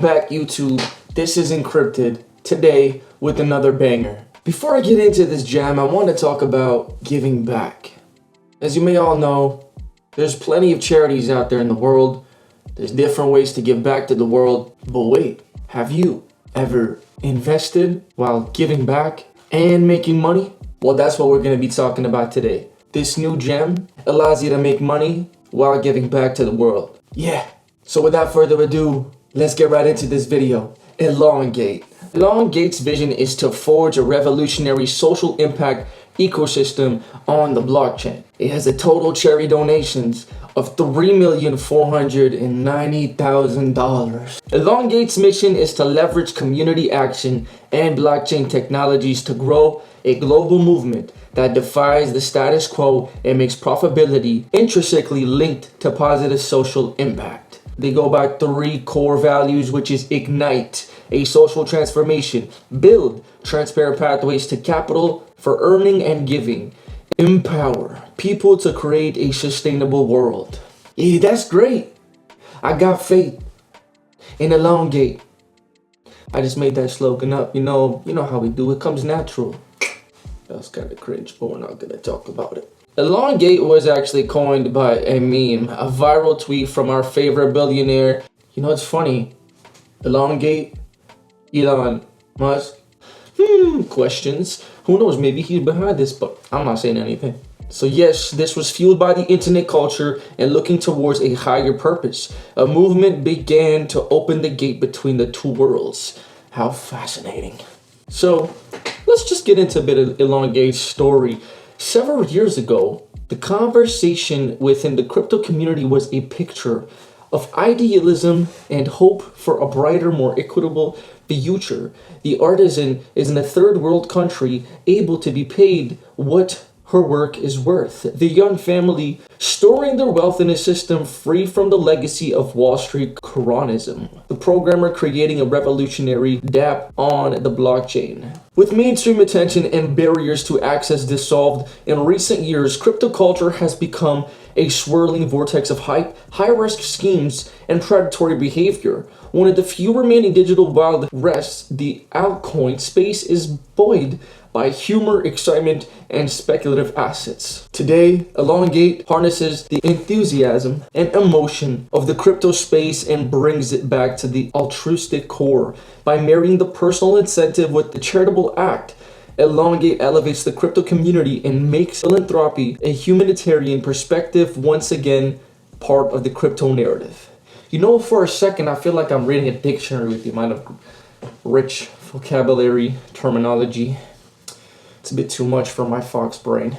back, YouTube. This is Encrypto'd, today with another banger. Before I get into this jam, I want to talk about giving back. As you may all know, there's plenty of charities out there in the world. There's different ways to give back to the world. But wait, have you ever invested while giving back and making money? Well, that's what we're going to be talking about today. This new gem allows you to make money while giving back to the world. Yeah. So without further ado, let's get right into this video. Elongate. Elongate's vision is to forge a revolutionary social impact ecosystem on the blockchain. It has a total charity donations of $3,490,000. Elongate's mission is to leverage community action and blockchain technologies to grow a global movement that defies the status quo and makes profitability intrinsically linked to positive social impact. They go by 3 core values, which is ignite, a social transformation; build, transparent pathways to capital for earning and giving; empower, people to create a sustainable world. Yeah, that's great. I got faith in Elongate. I just made that slogan up. You know how we do. It comes natural. That's kind of cringe, but we're not gonna talk about it. Elongate was actually coined by a meme, a viral tweet from our favorite billionaire. You know, it's funny. Elongate, Elon Musk. Questions. Who knows? Maybe he's behind this, but I'm not saying anything. So yes, this was fueled by the internet culture and looking towards a higher purpose. A movement began to open the gate between the two worlds. How fascinating. So let's just get into a bit of Elongate's story. Several years ago, the conversation within the crypto community was a picture of idealism and hope for a brighter, more equitable future. The artisan is in a third world country able to be paid what her work is worth. The young family storing their wealth in a system free from the legacy of Wall Street cronyism. The programmer creating a revolutionary dApp on the blockchain. With mainstream attention and barriers to access dissolved in recent years, crypto culture has become a swirling vortex of hype, high-risk schemes, and predatory behavior. One of the few remaining digital wild wests, the altcoin space is buoyed by humor, excitement, and speculative assets. Today, Elongate harnesses the enthusiasm and emotion of the crypto space and brings it back to the altruistic core. By marrying the personal incentive with the charitable act, Elongate elevates the crypto community and makes philanthropy a humanitarian perspective, once again part of the crypto narrative. You know, for a second, I feel like I'm reading a dictionary with the amount of rich vocabulary, terminology. It's a bit too much for my fox brain.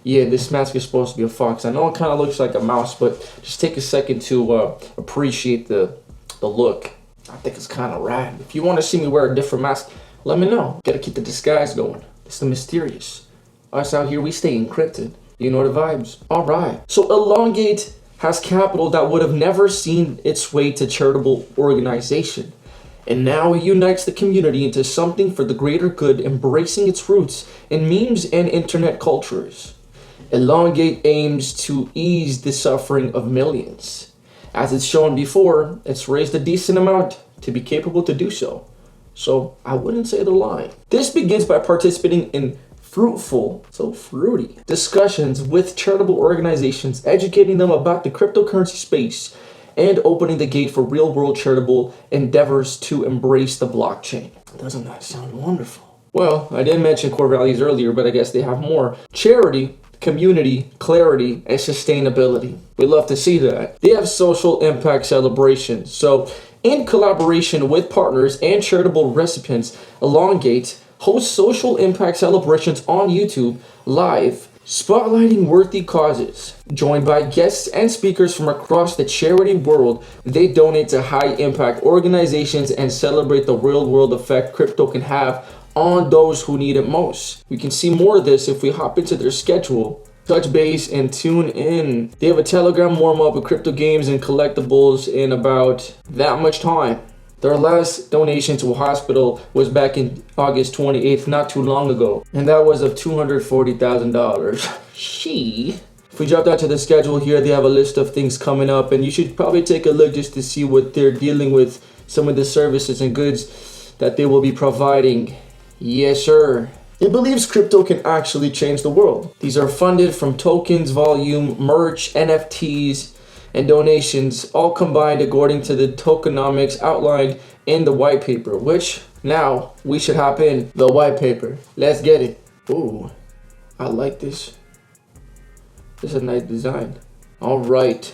Yeah, this mask is supposed to be a fox. I know it kind of looks like a mouse, but just take a second to appreciate the look. I think it's kind of rad. If you want to see me wear a different mask, let me know. Gotta keep the disguise going. It's the mysterious. Us out here, we stay encrypted. You know the vibes. All right. So Elongate has capital that would have never seen its way to charitable organization. And now it unites the community into something for the greater good, embracing its roots in memes and internet cultures. Elongate aims to ease the suffering of millions. As it's shown before, it's raised a decent amount to be capable to do so. So I wouldn't say they're lying. This begins by participating in fruitful, so fruity, discussions with charitable organizations, educating them about the cryptocurrency space, and opening the gate for real-world charitable endeavors to embrace the blockchain. Doesn't that sound wonderful? Well, I did mention core values earlier, but I guess they have more. Charity, community, clarity, and sustainability. We love to see that. They have social impact celebrations. So, in collaboration with partners and charitable recipients, Elongate hosts social impact celebrations on YouTube live, spotlighting worthy causes. Joined by guests and speakers from across the charity world, they donate to high-impact organizations and celebrate the real-world effect crypto can have on those who need it most. We can see more of this if we hop into their schedule. Touch base and tune in. They have a Telegram warm-up with crypto games and collectibles in about that much time. Their last donation to a hospital was back in August 28th, not too long ago, and that was of $240,000. If we drop down to the schedule here, they have a list of things coming up, and you should probably take a look just to see what they're dealing with, some of the services and goods that they will be providing. Yes, sir. It believes crypto can actually change the world. These are funded from tokens, volume, merch, NFTs, and donations, all combined according to the tokenomics outlined in the white paper, which now we should hop in the white paper. Let's get it. Ooh, I like this. This is a nice design. All right,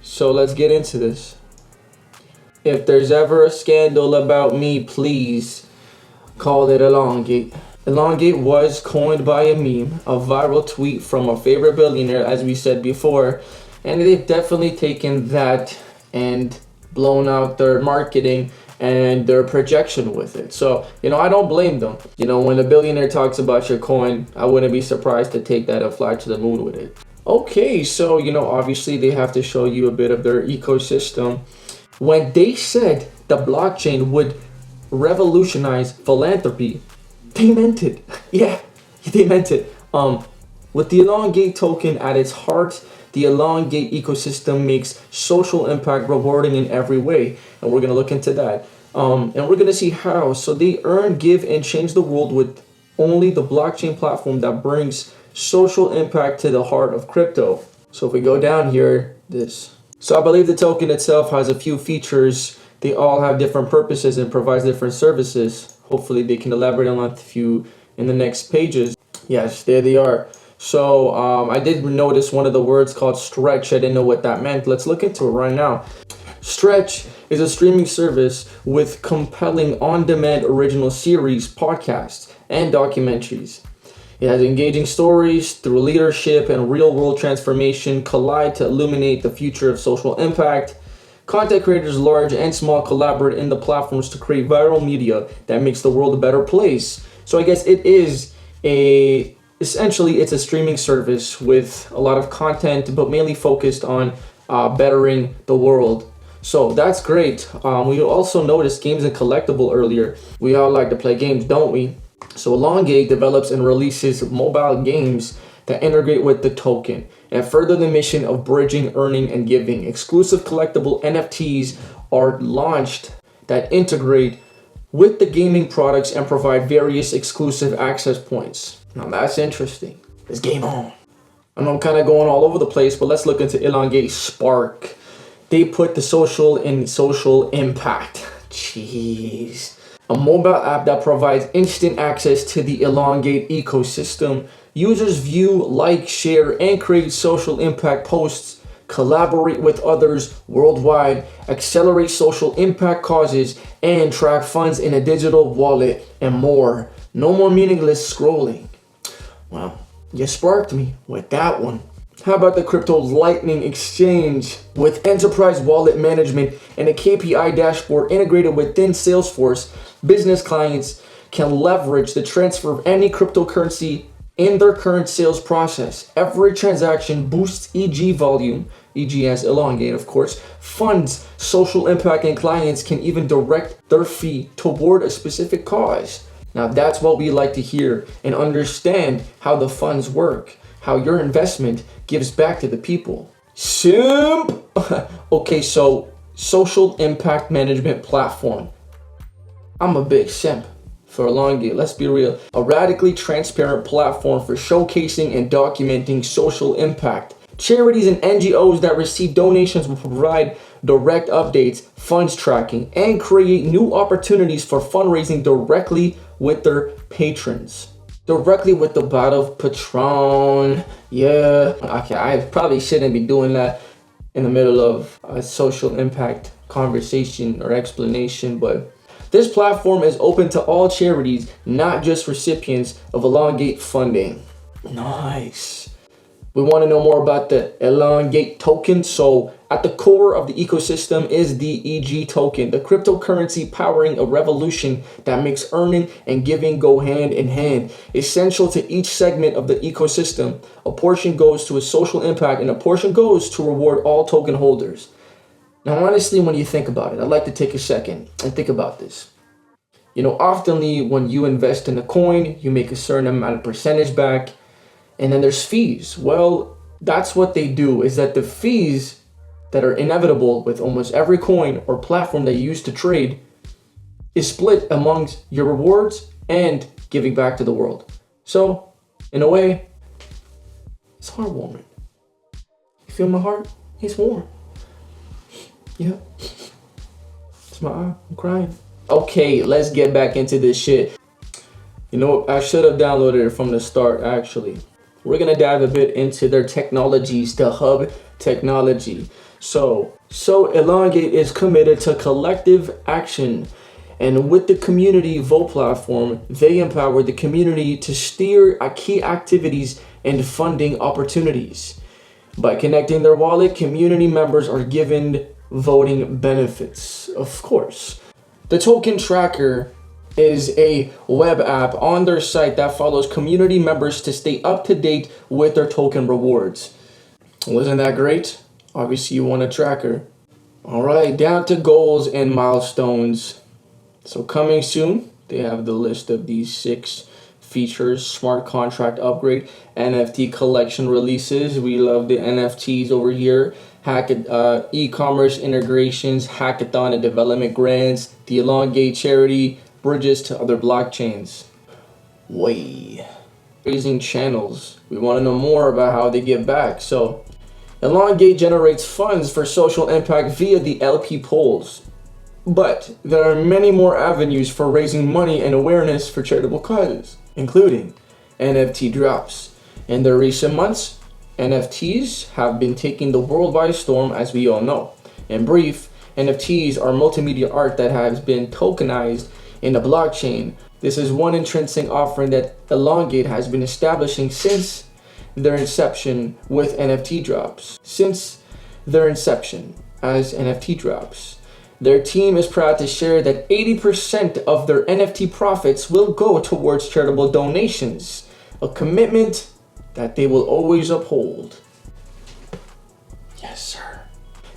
so let's get into this. If there's ever a scandal about me, please call it Elongate. Elongate was coined by a meme, a viral tweet from a favorite billionaire, as we said before, and they've definitely taken that and blown out their marketing and their projection with it. So, I don't blame them. When a billionaire talks about your coin, I wouldn't be surprised to take that and fly to the moon with it. Okay, so, obviously they have to show you a bit of their ecosystem. When they said the blockchain would revolutionize philanthropy, they meant it. Yeah, they meant it. With the Elongate token at its heart, the Elongate ecosystem makes social impact rewarding in every way. And we're going to look into that. And we're going to see how. So they earn, give, and change the world with only the blockchain platform that brings social impact to the heart of crypto. So if we go down here, this. So I believe the token itself has a few features. They all have different purposes and provides different services. Hopefully they can elaborate on that a few in the next pages. Yes, there they are. So I did notice one of the words called stretch. I didn't know what that meant. Let's look into it right now. Stretch is a streaming service with compelling on-demand original series, podcasts, and documentaries. It has engaging stories through leadership and real-world transformation collide to illuminate the future of social impact. Content creators large and small collaborate in the platforms to create viral media that makes the world a better place. So I guess essentially it's a streaming service with a lot of content, but mainly focused on bettering the world. So that's great. We also noticed games and collectible earlier. We all like to play games, don't we? So Elongate develops and releases mobile games that integrate with the token and further the mission of bridging earning and giving. Exclusive collectible NFTs are launched that integrate with the gaming products and provide various exclusive access points. Now that's interesting. Let's game on. I know I'm kind of going all over the place, but let's look into Elongate Spark. They put the social in social impact. Jeez. A mobile app that provides instant access to the Elongate ecosystem. Users view, like, share, and create social impact posts, collaborate with others worldwide, accelerate social impact causes, and track funds in a digital wallet, and more. No more meaningless scrolling. Wow, you sparked me with that one. How about the crypto Lightning Exchange with enterprise wallet management and a KPI dashboard integrated within Salesforce? Business clients can leverage the transfer of any cryptocurrency in their current sales process. Every transaction boosts EG volume, EG as Elongate, of course, funds social impact, and clients can even direct their fee toward a specific cause. Now that's what we like to hear and understand how the funds work, how your investment gives back to the people. Simp! Okay, so social impact management platform. I'm a big simp for Elongate, let's be real. A radically transparent platform for showcasing and documenting social impact. Charities and NGOs that receive donations will provide direct updates, funds tracking, and create new opportunities for fundraising directly with their patrons. Directly with the bottle of Patron. Yeah, okay, I probably shouldn't be doing that in the middle of a social impact conversation or explanation, but this platform is open to all charities, not just recipients of Elongate funding. Nice. We want to know more about the Elongate token. So at the core of the ecosystem is the EG token, the cryptocurrency powering a revolution that makes earning and giving go hand in hand. Essential to each segment of the ecosystem, a portion goes to a social impact and a portion goes to reward all token holders. Now, honestly, when you think about it, I'd like to take a second and think about this. Often when you invest in a coin, you make a certain amount of percentage back, and then there's fees. Well, That's what they do, is that the fees that are inevitable with almost every coin or platform that you use to trade is split amongst your rewards and giving back to the world. So, in a way, it's heartwarming. You feel my heart? It's warm. Yeah. It's my eye. I'm crying. Okay, let's get back into this shit. You know, I should have downloaded it from the start, actually. We're gonna dive a bit into their technologies, the hub technology. So Elongate is committed to collective action. And with the community vote platform, they empower the community to steer key activities and funding opportunities. By connecting their wallet, community members are given voting benefits, of course. The token tracker is a web app on their site that follows community members to stay up to date with their token rewards. Wasn't that great? Obviously you want a tracker. All right, down to goals and milestones. So coming soon, they have the list of these 6 features: smart contract upgrade, NFT collection releases. We love the NFTs over here. E-commerce integrations, hackathon and development grants, the Elongate charity, bridges to other blockchains. Raising channels. We want to know more about how they give back. So Elongate generates funds for social impact via the LP polls. But there are many more avenues for raising money and awareness for charitable causes, including NFT drops. In the recent months, NFTs have been taking the world by storm, as we all know. In brief, NFTs are multimedia art that has been tokenized in the blockchain. This is one intrinsic offering that Elongate has been establishing since their inception with NFT drops. Since their inception as NFT drops, their team is proud to share that 80% of their NFT profits will go towards charitable donations, a commitment that they will always uphold. Yes, sir.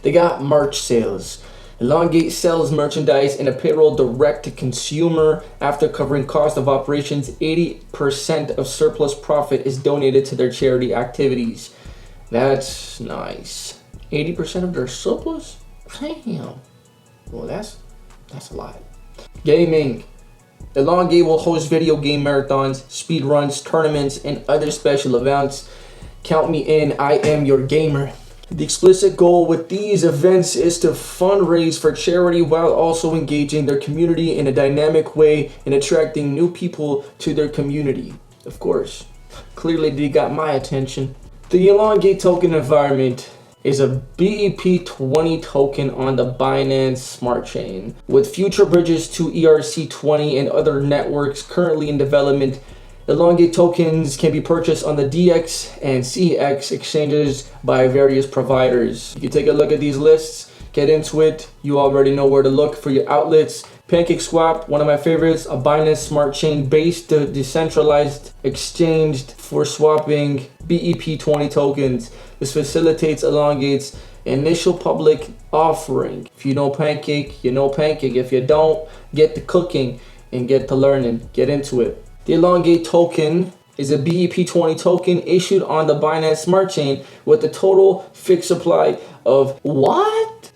They got merch sales. Elongate sells merchandise and apparel direct to consumer. After covering cost of operations, 80% of surplus profit is donated to their charity activities. That's nice. 80% of their surplus? Damn. Well, that's a lot. Gaming. Elongate will host video game marathons, speed runs, tournaments, and other special events. Count me in, I am your gamer. The explicit goal with these events is to fundraise for charity while also engaging their community in a dynamic way and attracting new people to their community. Of course, clearly they got my attention. The Elongate token environment is a BEP20 token on the Binance Smart Chain. With future bridges to ERC20 and other networks currently in development, Elongate tokens can be purchased on the DX and CX exchanges by various providers. You can take a look at these lists, get into it. You already know where to look for your outlets. PancakeSwap, one of my favorites, a Binance Smart Chain based decentralized exchange for swapping BEP20 tokens. This facilitates Elongate's initial public offering. If you know Pancake, you know Pancake. If you don't, get to cooking and get to learning. Get into it. The Elongate token is a BEP20 token issued on the Binance Smart Chain with a total fixed supply of what?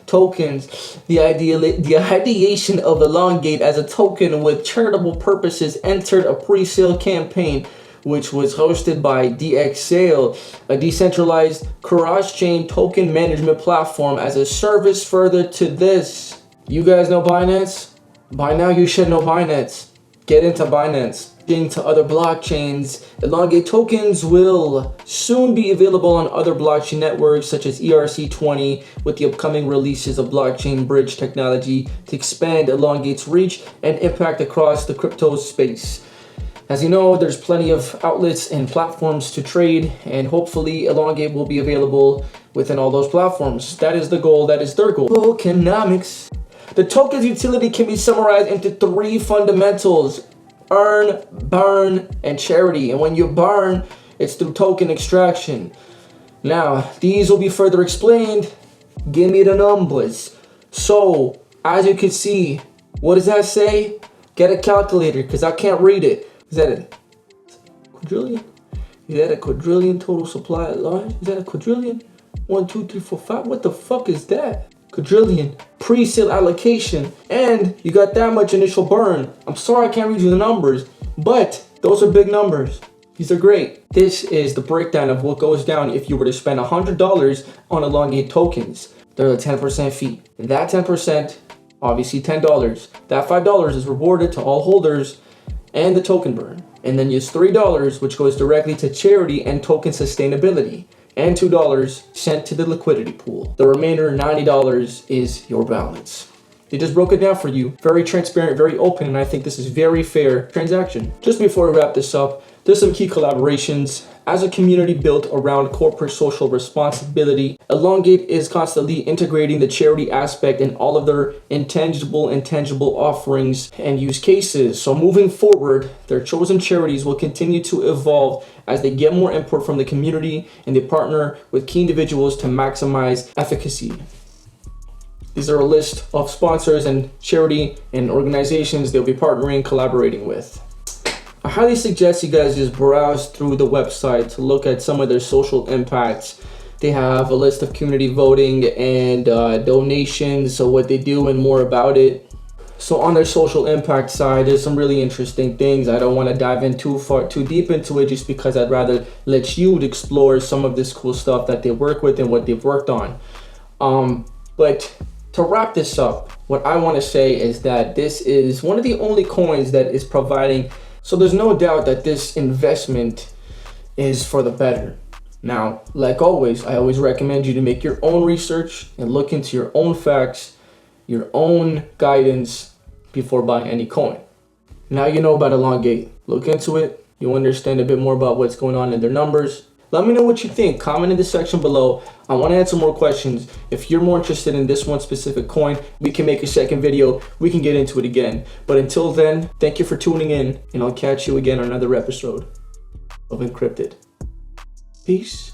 Tokens. The ideation of Elongate as a token with charitable purposes entered a pre-sale campaign which was hosted by DXSale, a decentralized cross-chain token management platform. As a service further to this, you guys know Binance? By now you should know Binance. Get into Binance. Into other blockchains. Elongate tokens will soon be available on other blockchain networks such as ERC20 with the upcoming releases of blockchain bridge technology to expand Elongate's reach and impact across the crypto space. As you know, there's plenty of outlets and platforms to trade, and hopefully Elongate will be available within all those platforms. That is the goal, that is their goal. Tokenomics. The token's utility can be summarized into 3 fundamentals: earn, burn, and charity. And when you burn, it's through token extraction. Now, these will be further explained. Give me the numbers. So, as you can see, what does that say? Get a calculator, because I can't read it. Is that a quadrillion? Is that a quadrillion total supply at large? Is that a quadrillion? 1, 2, 3, 4, 5. What the fuck is that? Quadrillion. Pre-sale allocation. And you got that much initial burn. I'm sorry I can't read you the numbers, but those are big numbers. These are great. This is the breakdown of what goes down if you were to spend $100 on Elongate tokens. There's a 10% fee. That 10%, obviously $10. That $5 is rewarded to all holders and the token burn. And then use $3, which goes directly to charity and token sustainability, and $2 sent to the liquidity pool. The remainder, $90, is your balance. They just broke it down for you. Very transparent, very open, and I think this is very fair transaction. Just before we wrap this up, there's some key collaborations. As a community built around corporate social responsibility, Elongate is constantly integrating the charity aspect in all of their intangible and tangible offerings and use cases. So moving forward, their chosen charities will continue to evolve as they get more input from the community and they partner with key individuals to maximize efficacy. These are a list of sponsors and charity and organizations they'll be partnering, collaborating with. I highly suggest you guys just browse through the website to look at some of their social impacts. They have a list of community voting and donations, so what they do and more about it. So on their social impact side, there's some really interesting things. I don't want to dive in too deep into it just because I'd rather let you explore some of this cool stuff that they work with and what they've worked on. But to wrap this up, what I want to say is that this is one of the only coins that is providing. So there's no doubt that this investment is for the better. Now, like always, I always recommend you to make your own research and look into your own facts, your own guidance before buying any coin. Now you know about Elongate. Look into it. You'll understand a bit more about what's going on in their numbers. Let me know what you think. Comment in the section below. I want to answer more questions. If you're more interested in this one specific coin, we can make a second video. We can get into it again. But until then, thank you for tuning in, and I'll catch you again on another episode of Encrypto'd. Peace.